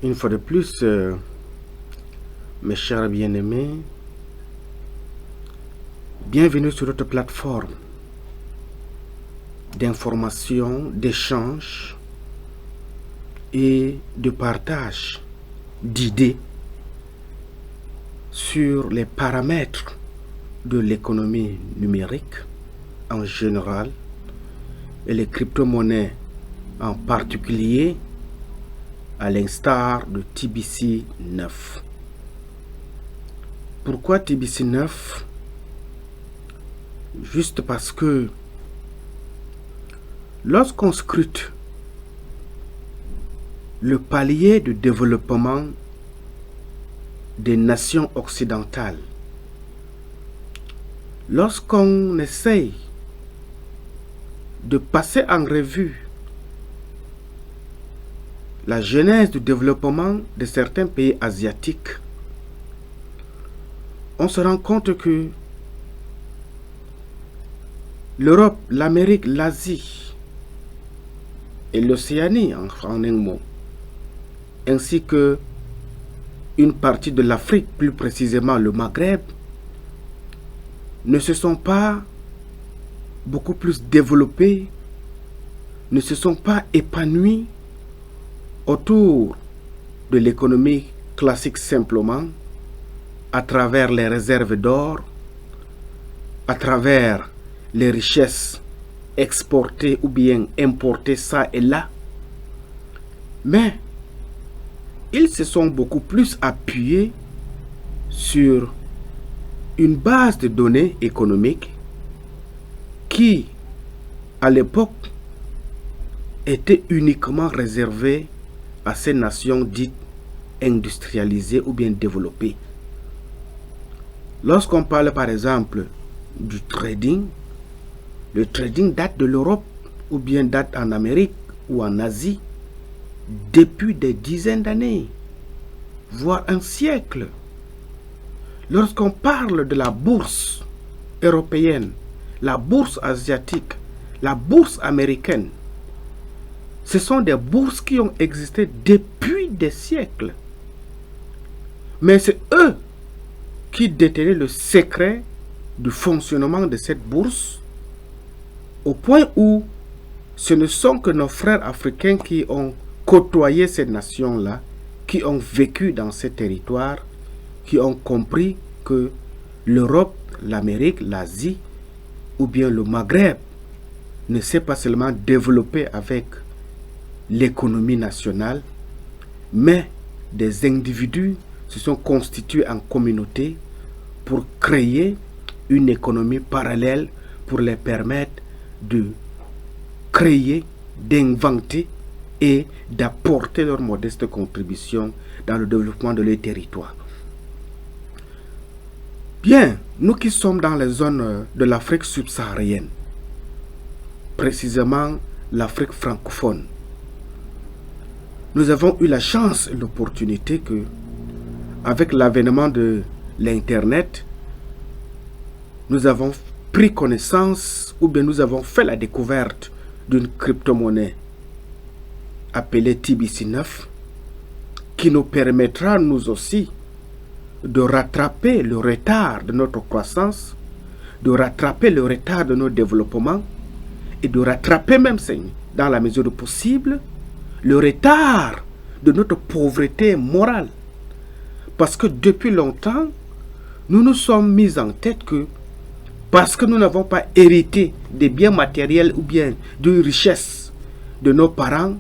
Une fois de plus, mes chers bien-aimés, bienvenue sur notre plateforme d'information, d'échange et de partage d'idées sur les paramètres de l'économie numérique en général et les crypto-monnaies en particulier, à l'instar de TBC 9. Pourquoi TBC 9? Juste parce que lorsqu'on scrute le palier de développement des nations occidentales, lorsqu'on essaye de passer en revue la genèse du développement de certains pays asiatiques, on se rend compte que l'Europe, l'Amérique, l'Asie et l'Océanie, en un mot, ainsi que une partie de l'Afrique, plus précisément le Maghreb, ne se sont pas beaucoup plus développés, ne se sont pas épanouis autour de l'économie classique simplement, à travers les réserves d'or, à travers les richesses exportées ou bien importées ça et là. Mais ils se sont beaucoup plus appuyés sur une base de données économiques qui, à l'époque, était uniquement réservée à ces nations dites industrialisées ou bien développées. Lorsqu'on parle par exemple du trading, le trading date de l'Europe ou bien date en Amérique ou en Asie depuis des dizaines d'années, voire un siècle. Lorsqu'on parle de la bourse européenne, la bourse asiatique, la bourse américaine, ce sont des bourses qui ont existé depuis des siècles. Mais c'est eux qui détenaient le secret du fonctionnement de cette bourse, au point où ce ne sont que nos frères africains qui ont côtoyé ces nations-là, qui ont vécu dans ces territoires, qui ont compris que l'Europe, l'Amérique, l'Asie ou bien le Maghreb ne s'est pas seulement développé avec l'économie nationale, mais des individus se sont constitués en communauté pour créer une économie parallèle pour les permettre de créer, d'inventer et d'apporter leur modeste contribution dans le développement de leur territoire. Bien, nous qui sommes dans les zones de l'Afrique subsaharienne, précisément l'Afrique francophone, nous avons eu la chance et l'opportunité que, avec l'avènement de l'Internet, nous avons pris connaissance ou bien nous avons fait la découverte d'une crypto-monnaie appelée TBC 9 qui nous permettra nous aussi de rattraper le retard de notre croissance, de rattraper le retard de nos développements et de rattraper même, dans la mesure du possible, le retard de notre pauvreté morale. Parce que depuis longtemps, nous nous sommes mis en tête que parce que nous n'avons pas hérité des biens matériels ou bien d'une richesse de nos parents,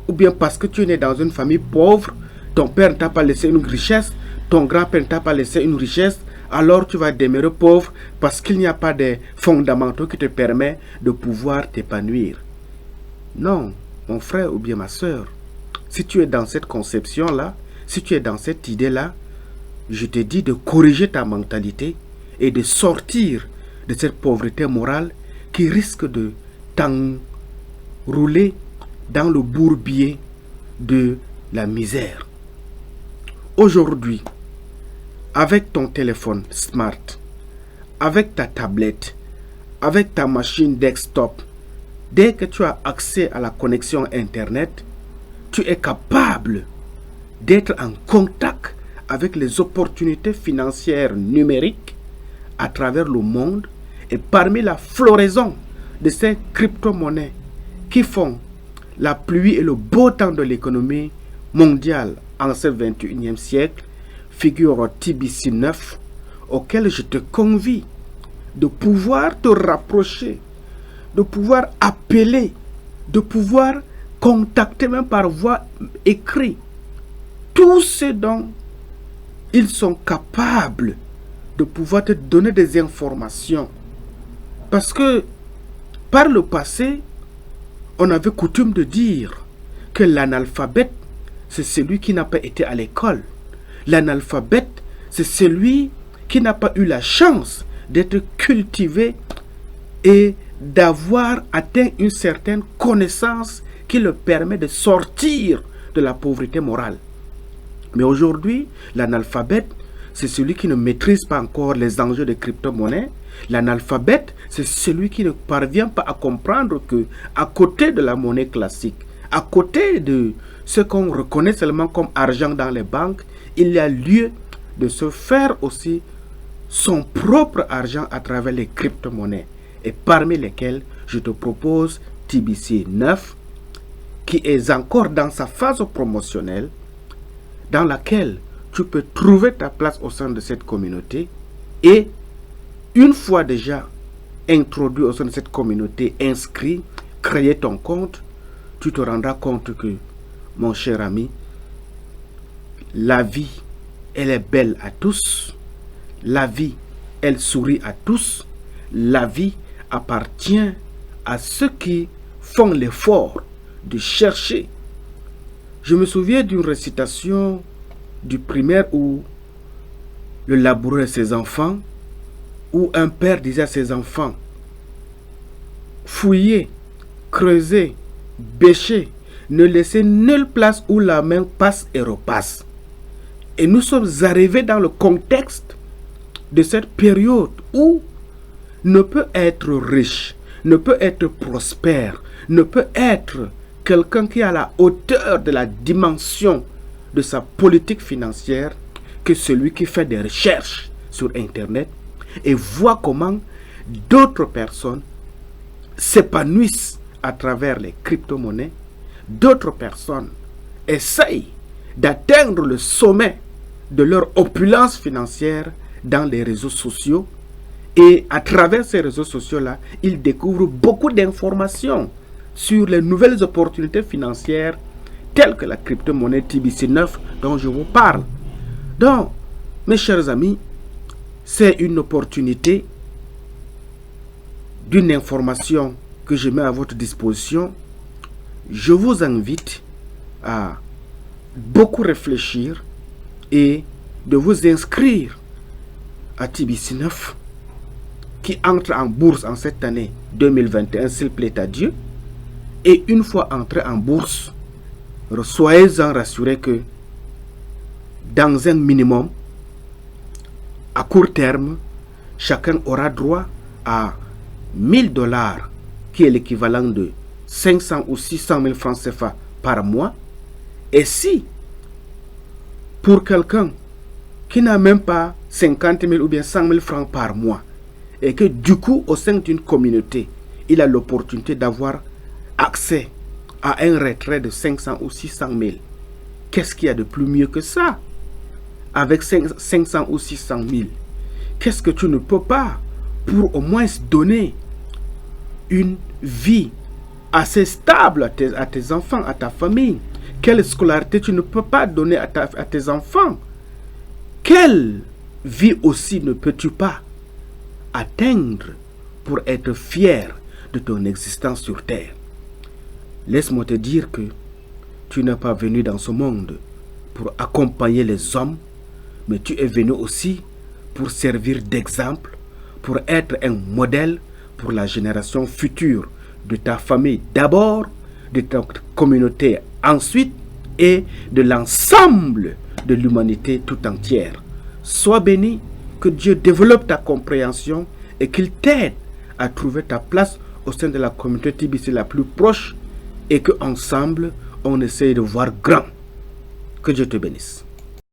ou bien parce que tu es né dans une famille pauvre, ton père ne t'a pas laissé une richesse, ton grand-père ne t'a pas laissé une richesse, alors tu vas demeurer pauvre parce qu'il n'y a pas de fondamentaux qui te permettent de pouvoir t'épanouir. Non, mon frère ou bien ma soeur, si tu es dans cette conception-là, si tu es dans cette idée-là, je te dis de corriger ta mentalité et de sortir de cette pauvreté morale qui risque de t'enrouler dans le bourbier de la misère. Aujourd'hui, avec ton téléphone smart, avec ta tablette, avec ta machine desktop, dès que tu as accès à la connexion Internet, tu es capable d'être en contact avec les opportunités financières numériques à travers le monde, et parmi la floraison de ces crypto-monnaies qui font la pluie et le beau temps de l'économie mondiale en ce 21e siècle, figure TBC 9, auquel je te convie de pouvoir te rapprocher, de pouvoir appeler, de pouvoir contacter même par voie écrite tout ce dont ils sont capables de pouvoir te donner des informations. Parce que par le passé, on avait coutume de dire que l'analphabète, c'est celui qui n'a pas été à l'école. L'analphabète, c'est celui qui n'a pas eu la chance d'être cultivé et d'avoir atteint une certaine connaissance qui le permet de sortir de la pauvreté morale. Mais aujourd'hui, l'analphabète, c'est celui qui ne maîtrise pas encore les enjeux des crypto-monnaies. L'analphabète, c'est celui qui ne parvient pas à comprendre que, à côté de la monnaie classique, à côté de ce qu'on reconnaît seulement comme argent dans les banques, il y a lieu de se faire aussi son propre argent à travers les crypto-monnaies, et parmi lesquelles je te propose TBC 9, qui est encore dans sa phase promotionnelle, dans laquelle tu peux trouver ta place au sein de cette communauté, et une fois déjà introduit au sein de cette communauté, inscrit, créer ton compte, tu te rendras compte que, mon cher ami, la vie, elle est belle à tous. La vie, elle sourit à tous. La vie appartient à ceux qui font l'effort de chercher. Je me souviens d'une récitation du primaire où le laboureur et ses enfants, où un père disait à ses enfants: fouillez, creusez, bêchez, ne laissez nulle place où la main passe et repasse. Et nous sommes arrivés dans le contexte de cette période où ne peut être riche, ne peut être prospère, ne peut être quelqu'un qui a la hauteur de la dimension de sa politique financière que celui qui fait des recherches sur Internet et voit comment d'autres personnes s'épanouissent à travers les crypto-monnaies. D'autres personnes essayent d'atteindre le sommet de leur opulence financière dans les réseaux sociaux, et à travers ces réseaux sociaux-là, ils découvrent beaucoup d'informations sur les nouvelles opportunités financières telles que la crypto-monnaie TBC 9 dont je vous parle. Donc, mes chers amis, c'est une opportunité d'une information que je mets à votre disposition. Je vous invite à beaucoup réfléchir et de vous inscrire à TBC 9 qui entre en bourse en cette année 2021, s'il plaît à Dieu. Et une fois entré en bourse, soyez-en rassurés que dans un minimum, à court terme, chacun aura droit à 1000 $, qui est l'équivalent de 500 ou 600 000 francs CFA par mois. Et si, pour quelqu'un qui n'a même pas 50 000 ou bien 100 000 francs par mois, et que du coup, au sein d'une communauté, il a l'opportunité d'avoir accès à un retrait de 500 ou 600 000, qu'est-ce qu'il y a de plus mieux que ça? Avec 500 ou 600 000, qu'est-ce que tu ne peux pas pour au moins donner une vie assez stable à tes enfants, à ta famille? Quelle scolarité tu ne peux pas donner à tes enfants? Quelle vie aussi ne peux-tu pas atteindre pour être fier de ton existence sur terre? Laisse-moi te dire que tu n'es pas venu dans ce monde pour accompagner les hommes, mais tu es venu aussi pour servir d'exemple, pour être un modèle pour la génération future de ta famille d'abord, de ta communauté ensuite, et de l'ensemble de l'humanité tout entière. Sois béni, que Dieu développe ta compréhension et qu'il t'aide à trouver ta place au sein de la communauté TBC la plus proche, et qu'ensemble, on essaye de voir grand. Que Dieu te bénisse.